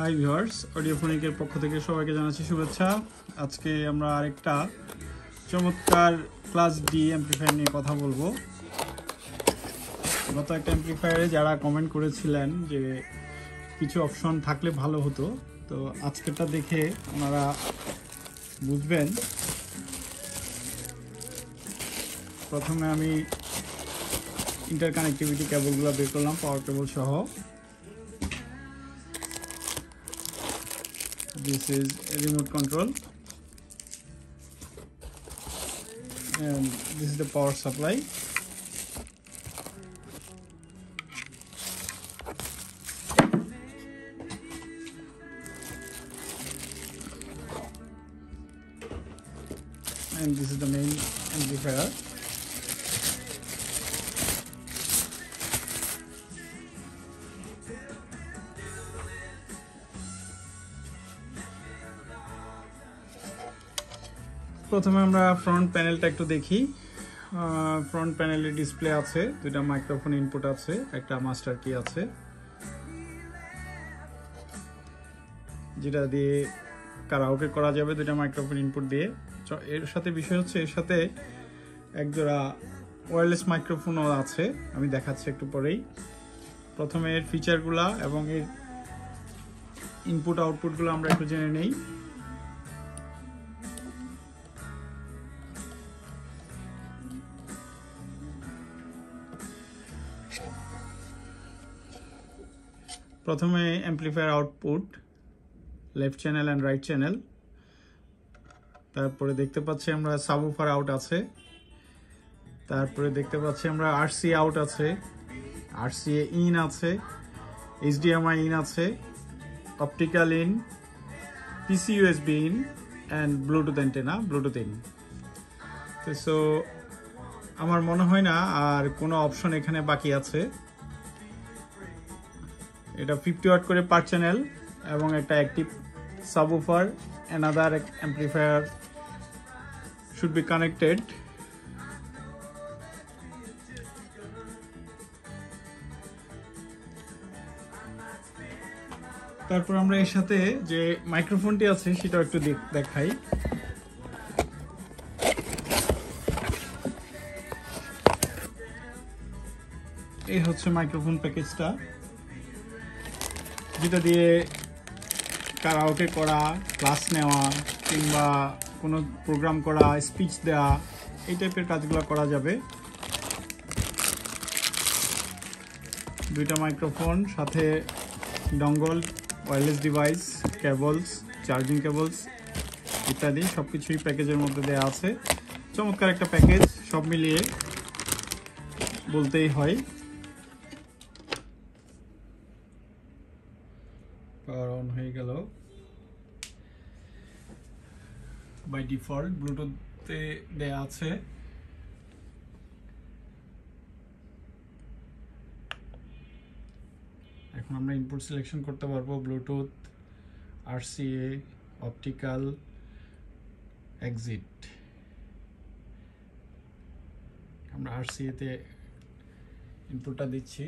Hi viewers, অডিওফোনিকের পক্ষ থেকে সবাইকে জানাচ্ছি শুভেচ্ছা। আজকে আমরা আরেকটা চমৎকার ক্লাস ডি অ্যাম্প্লিফায়ার নিয়ে কথা বলবো। গত একটা অ্যাম্প্লিফায়ারে যারা কমেন্ট করেছিলেন যে কিছু অপশন থাকলে ভালো হতো, তো আজকেরটা দেখে আপনারা বুঝবেন। প্রথমে আমি ইন্টারকানেক্টিভিটি কেবলগুলো বের করলাম, পাওয়ার কেবল সহ। This is a remote control and this is the power supply. And this is the main amplifier. প্রথমে আমরা ফ্রন্ট প্যানেলটা একটু দেখি। ফ্রন্ট প্যানেলে ডিসপ্লে আছে, দুইটা মাইক্রোফোন ইনপুট আছে, একটা মাস্টার কি আছে যেটা দিয়ে কারাওকে করা যাবে দুইটা মাইক্রোফোন ইনপুট দিয়ে। এর সাথে বিষয় হচ্ছে এর সাথে একজোড়া ওয়্যারলেস মাইক্রোফোনও আছে, আমি দেখাচ্ছি একটু পরেই। প্রথমে এর ফিচারগুলা এবং এর ইনপুট আউটপুটগুলো আমরা একটু জেনে নেই। প্রথমে amplifier output, left channel and right channel. তারপরে দেখতে পাচ্ছি আমরা সাবউফার আউট আছে। তারপরে দেখতে পাচ্ছি আমরা আরসি আউট আছে, আরসিএ ইন আছে, এইচডিএমআই ইন আছে, optical in, PC USB in and Bluetooth antenna, Bluetooth in. তো সো আমার মনে হয় না আর কোনো অপশন এখানে বাকি আছে। এটা 50 ওয়াট করে পার চ্যানেল এবং একটা active subwoofer, another amplifier should be connected. তারপর আমরা এর সাথে যে মাইক্রোফোনটি আছে সেটা একটু দেখাই। এই হচ্ছে মাইক্রোফোন প্যাকেজটা, যেটা দিয়ে কারাওকে করা, ক্লাস নেওয়া কিংবা কোনো প্রোগ্রাম করা, স্পিচ দেওয়া, এই টাইপের কাজগুলো করা যাবে। দুইটা মাইক্রোফোন, সাথে dongle, wireless device, cables, charging cables ইত্যাদি সবকিছুই প্যাকেজের মধ্যে দেওয়া আছে। চমৎকার একটা প্যাকেজ, সব মিলিয়ে বলতেই হয়। পাওয়ার অন হয়ে গেল। বাই ডিফল্ট ব্লুটুথে দেয়া আছে। এখন আমরা ইনপুট সিলেকশন করতে পারবো, ব্লুটুথ, আরসিএ, অপটিক্যাল, এক্সিট। আমরা আরসিএ তে ইনপুটটা দিচ্ছি।